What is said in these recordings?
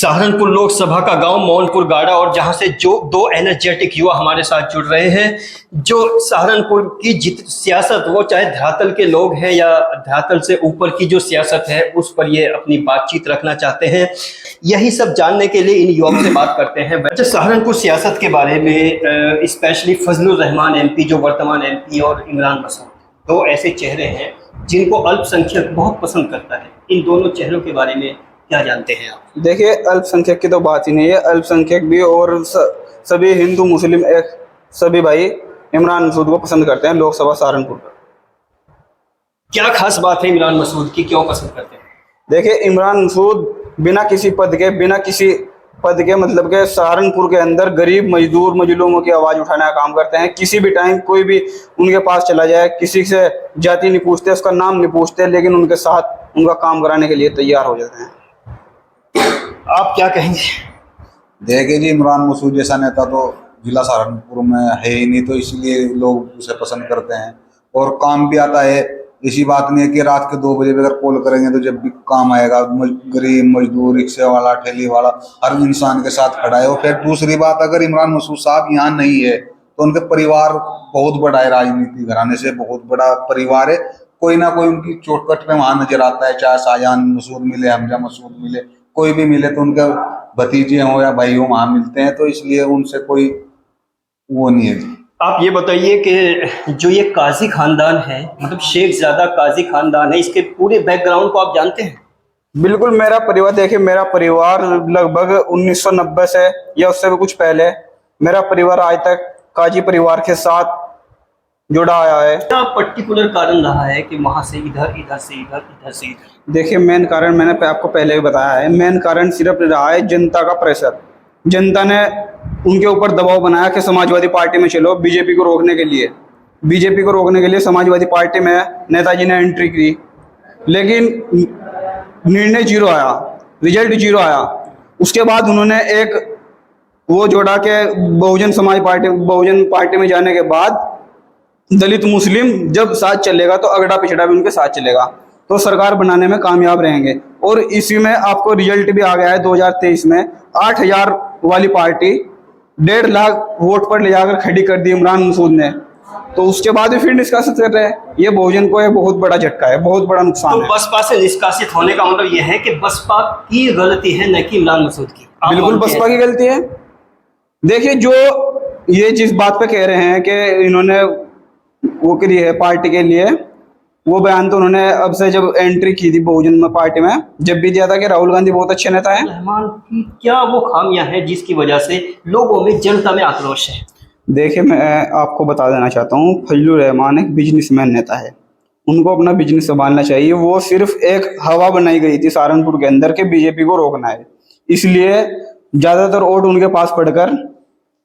सहारनपुर लोकसभा का गांव मोहनपुर गाड़ा और जहां से जो दो एनर्जेटिक युवा हमारे साथ जुड़ रहे हैं जो सहारनपुर की जित सियासत वो चाहे धरातल के लोग हैं या धरातल से ऊपर की जो सियासत है उस पर ये अपनी बातचीत रखना चाहते हैं। यही सब जानने के लिए इन युवाओं से बात करते हैं। वैसे सहारनपुर सियासत के बारे में स्पेशली फजलुर रहमान एमपी जो वर्तमान एमपी और इमरान मसूद दो ऐसे चेहरे हैं जिनको अल्पसंख्यक बहुत पसंद करता है। इन दोनों चेहरों के बारे में क्या जानते हैं आप? देखिए, अल्पसंख्यक की तो बात ही नहीं है। अल्पसंख्यक भी और सभी हिंदू मुस्लिम एक सभी भाई इमरान मसूद को पसंद करते हैं लोकसभा सहारनपुर का। क्या खास बात है इमरान मसूद की, क्यों पसंद करते हैं? देखिए, इमरान मसूद बिना किसी पद के मतलब के सहारनपुर के अंदर गरीब मजदूर मजलूमों की आवाज उठाने का काम करते हैं। किसी भी टाइम कोई भी उनके पास चला जाए, किसी से जाति नहीं पूछते, उसका नाम नहीं पूछते, लेकिन उनके साथ उनका काम कराने के लिए तैयार हो जाते हैं। आप क्या कहेंगे? देखिए जी, इमरान मसूद जैसा नेता तो जिला सहारनपुर में है ही नहीं, तो इसलिए लोग उसे पसंद करते हैं और काम भी आता है। ऐसी बात नहीं है कि रात के 2 बजे अगर कॉल करेंगे तो जब भी काम आएगा। गरीब मजदूर रिक्शे वाला ठेली वाला हर इंसान के साथ खड़ा है। और फिर दूसरी बात, अगर इमरान मसूद साहब यहाँ नहीं है तो उनके परिवार बहुत बड़ा है, राजनीति घराने से बहुत बड़ा परिवार है। कोई ना कोई उनकी चोटकट पे वहां नजर आता है, चाहे शाहजहान मसूद मिले, हमजा मसूद मिले, कोई भी मिले तो उनके भतीजे हो या भाई हो वहां मिलते हैं। तो इसलिए उनसे कोई वो नहीं है जी। आप ये बताइए कि जो ये काजी खानदान है, मतलब शेख ज़ादा काजी खानदान है, इसके पूरे बैकग्राउंड को आप जानते हैं? बिल्कुल। मेरा परिवार, देखिए, मेरा परिवार लगभग 1990 से या उससे भी कुछ पहले मेरा परिवार आज तक काजी परिवार के साथ जुड़ा आया है। क्या पर्टिकुलर कारण रहा है कि वहां से इधर, इधर से इधर, इधर से इधर? देखिए, मेन कारण मैंने आपको पहले भी बताया है। मेन कारण सिर्फ रहा है जनता का प्रेशर। जनता ने उनके ऊपर दबाव बनाया कि समाजवादी पार्टी में चलो, बीजेपी को रोकने के लिए। बीजेपी को रोकने के लिए समाजवादी पार्टी में नेताजी ने एंट्री की, लेकिन निर्णय जीरो आया, रिजल्ट जीरो आया। उसके बाद उन्होंने एक वो जोड़ा कि बहुजन पार्टी में जाने के बाद दलित मुस्लिम जब साथ चलेगा तो अगड़ा पिछड़ा भी उनके साथ चलेगा, तो सरकार बनाने में कामयाब रहेंगे। और इसी में आपको रिजल्ट भी आ गया है। 2023 में 8,000 वाली पार्टी 1.5 लाख वोट पर ले जाकर खड़ी कर दी इमरान मसूद ने। तो उसके बाद भी फिर निष्कासित कर रहे हैं। ये बहुजन को एक बहुत बड़ा झटका है, बहुत बड़ा नुकसान तो है। बसपा से निष्कासित होने का मतलब ये है कि बसपा की गलती है, न कि इमरान मसूद की? बिल्कुल बसपा की गलती है। देखिए, जो ये जिस बात पे कह रहे हैं कि इन्होंने वो करी है पार्टी के लिए, वो बयान तो उन्होंने अब से जब एंट्री की थी बहुजन में पार्टी में जब भी दिया था कि राहुल गांधी बहुत अच्छे नेता है। रहमान की क्या वो खामियां हैं जिसकी वजह से लोगों में, जनता में आक्रोश है? देखिए, मैं आपको बता देना चाहता हूँ, फजलुर रहमान एक बिजनेसमैन नेता है। उनको अपना बिजनेस संभालना चाहिए। वो सिर्फ एक हवा बनाई गई थी सहारनपुर के अंदर के बीजेपी को रोकना है, इसलिए ज्यादातर वोट उनके पास पड़कर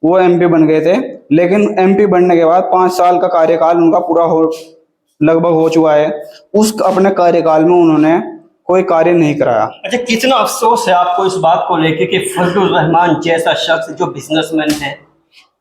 वो एमपी बन गए थे। लेकिन एमपी बनने के बाद 5 साल का कार्यकाल उनका पूरा लगभग हो चुका है। उस अपने कार्यकाल में उन्होंने कोई कार्य नहीं कराया। अच्छा, कितना अफसोस है आपको इस बात को लेके कि फजलुर रहमान जैसा शख्स जो बिजनेसमैन है,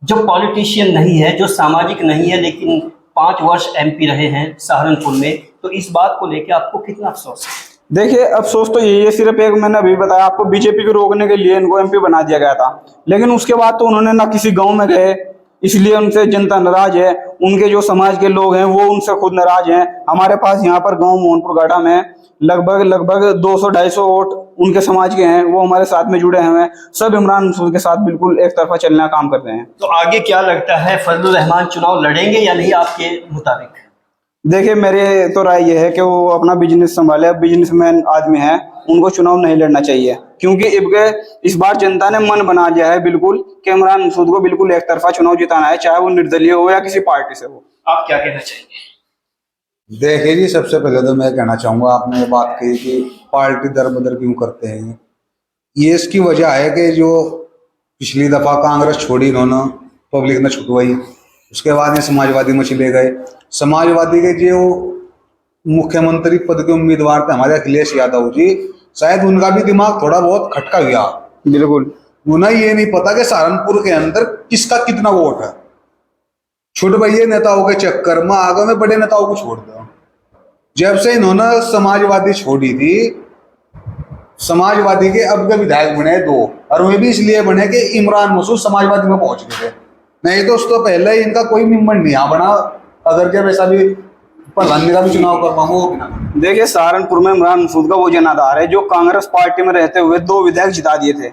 जो पॉलिटिशियन नहीं है, जो सामाजिक नहीं है, लेकिन 5 वर्ष एमपी रहे हैं सहारनपुर में, तो इस बात को लेके आपको कितना अफसोस है? देखिए, अफसोस तो यही है, सिर्फ एक मैंने अभी बताया आपको, बीजेपी को रोकने के लिए इनको एमपी बना दिया गया था। लेकिन उसके बाद तो उन्होंने ना किसी गांव में गए, इसलिए उनसे जनता नाराज है। उनके जो समाज के लोग हैं वो उनसे खुद नाराज हैं। हमारे पास यहाँ पर गांव मोहनपुर गाड़ा में लगभग 200-250 वोट उनके समाज के हैं, वो हमारे साथ में जुड़े हुए हैं। सब इमरान मसूद के साथ बिल्कुल एक तरफा चलने का काम करते हैं। तो आगे क्या लगता है, फजलुर रहमान चुनाव लड़ेंगे या नहीं आपके मुताबिक? देखिए, मेरे तो राय ये है कि वो अपना बिजनेस संभाले। बिजनेसमैन आदमी है, उनको चुनाव नहीं लड़ना चाहिए, क्योंकि इस बार जनता ने मन बना लिया है बिल्कुल कि इमरान मसूद को बिल्कुल एक तरफा चुनाव जिताना है, चाहे वो निर्दलीय हो या किसी पार्टी से हो। आप क्या कहना चाहेंगे? देखिए जी, सबसे पहले तो मैं कहना चाहूंगा, आपने ये बात कही कि पार्टी दर बदर क्यों करते हैं। ये इसकी वजह है कि जो पिछली दफा कांग्रेस छोड़ी इन्होंने, पब्लिक ने छुटवाई, उसके बाद ये समाजवादी में चले गए। समाजवादी के जो मुख्यमंत्री पद के उम्मीदवार थे हमारे अखिलेश यादव जी, शायद उनका भी दिमाग थोड़ा बहुत खटका गया। बिल्कुल, उन्हें ये नहीं पता कि सहारनपुर के अंदर किसका कितना वोट है। छुट भैया नेताओं के चक्कर में आगे में बड़े नेताओं को छोड़ दो। जब से इन्होंने समाजवादी छोड़ी थी समाजवादी के अब के विधायक बने 2, और वे भी इसलिए बने कि इमरान मसूद समाजवादी में पहुंच गए थे, नहीं तो उसको पहले ही इनका कोई मेंबर नहीं यहाँ बना। अगर जब ऐसा भी प्रधान का भी चुनाव करवा वो भी ना बने। देखिए सहारनपुर में इमरान मसूद का वो जनाधार है जो कांग्रेस पार्टी में रहते हुए 2 विधायक जिता दिए थे,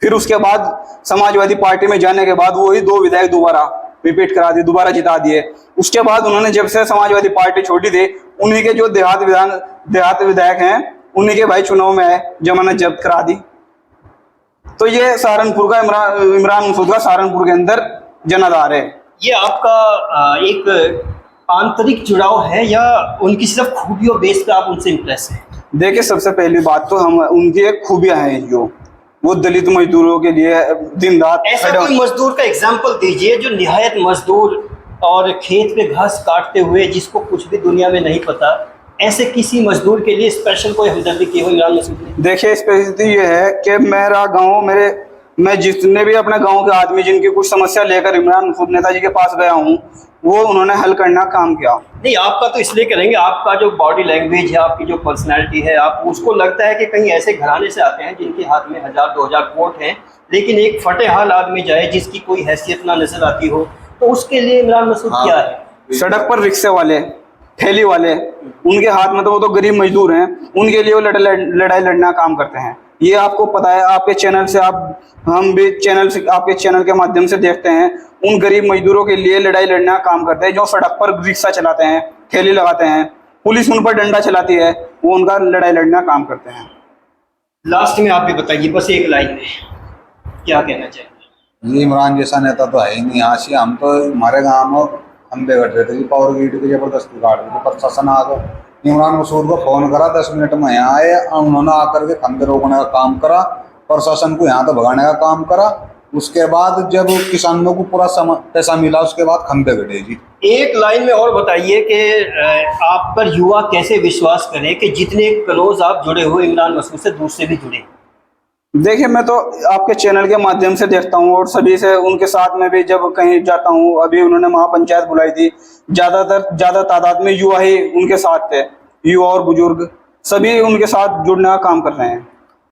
फिर उसके बाद समाजवादी पार्टी में जाने के बाद वही 2 विधायक दोबारा रिपीट करा दिए, दोबारा जिता दिए। उसके बाद उन्होंने जब से समाजवादी पार्टी छोड़ी थी, उन्हीं के जो देहात विधायक हैं उन्हीं के भाई चुनाव में आए, जमानत जब्त करा दी। तो ये सहारनपुर का इमरान मसूद का सहारनपुर के अंदर जनाधार है। ये आपका एक आंतरिक जुड़ाव है या उनकी सिर्फ खूबियों बेस पे आप उनसे इम्प्रेस हैं? देखिए सबसे पहली बात तो हम उनकी एक खूबियां हैं, जो वो दलित मजदूरों के लिए दिन रात ऐसा कोई मजदूर का एग्जाम्पल दीजिए जो निहायत मजदूर और खेत पे घास काटते हुए जिसको कुछ भी दुनिया में नहीं पता, ऐसे किसी मजदूर के लिए स्पेशल कोई हमदर्दी की हो इमरान मसूद ने? देखिए स्पेशलिटी ये है कि मेरा गांव मैं जितने भी अपने गांव के आदमी जिनकी कुछ समस्या लेकर इमरान मसूद नेताजी के पास गया हूँ, वो उन्होंने हल करना काम किया। नहीं, आपका तो इसलिए करेंगे, आपका जो बॉडी लैंग्वेज है, आपकी जो पर्सनैलिटी है, आप उसको लगता है कि कहीं ऐसे घराने से आते हैं जिनके हाथ में 1000-2000 वोट हैं, लेकिन एक फटे हाल आदमी जाए जिसकी कोई हैसियत ना नजर आती हो, तो उसके लिए इमरान मसूद क्या है? सड़क पर रिक्शे वाले, ठेली वाले, उनके हाथ में तो वो तो गरीब मजदूर हैं, उनके लिए वो लड़ाई लड़ना काम करते हैं। ये आपको पता है, आपके चैनल से हम भी आपके चैनल के माध्यम से देखते हैं, उन गरीब मजदूरों के लिए लड़ाई लड़ना काम करते हैं, जो सड़क पर रिक्शा चलाते हैं, ठेली लगाते हैं, पुलिस उन पर डंडा चलाती है, वो उनका लड़ाई लड़ना काम करते हैं। लास्ट में आप भी बताइए बस एक लाइन में क्या कहना चाहिए? ये इमरान जैसा नेता तो है ही नहीं यहाँ से। हम तो हमारे गाँव में खंबे कट रहे थे जी, पावर ग्रिड की जबरदस्ती काट रहे थे, प्रशासन आ गया, इमरान मसूद को फोन करा, 10 मिनट में यहाँ आए, उन्होंने आकर के खंबे रोकने का काम करा, प्रशासन को यहाँ तो भगाने का काम करा। उसके बाद जब किसानों को पूरा पैसा मिला, उसके बाद खंबे गड़े जी। एक लाइन में और बताइए कि आप पर युवा कैसे विश्वास करें कि जितने क्लोज आप जुड़े हुए इमरान मसूद से दूसरे भी जुड़े? देखिए मैं तो आपके चैनल के माध्यम से देखता हूँ और सभी से उनके साथ में भी जब कहीं जाता हूँ, अभी उन्होंने महापंचायत बुलाई थी, ज्यादा तादाद में युवा ही उनके साथ थे, युवा और बुजुर्ग सभी उनके साथ जुड़ने का काम कर रहे हैं।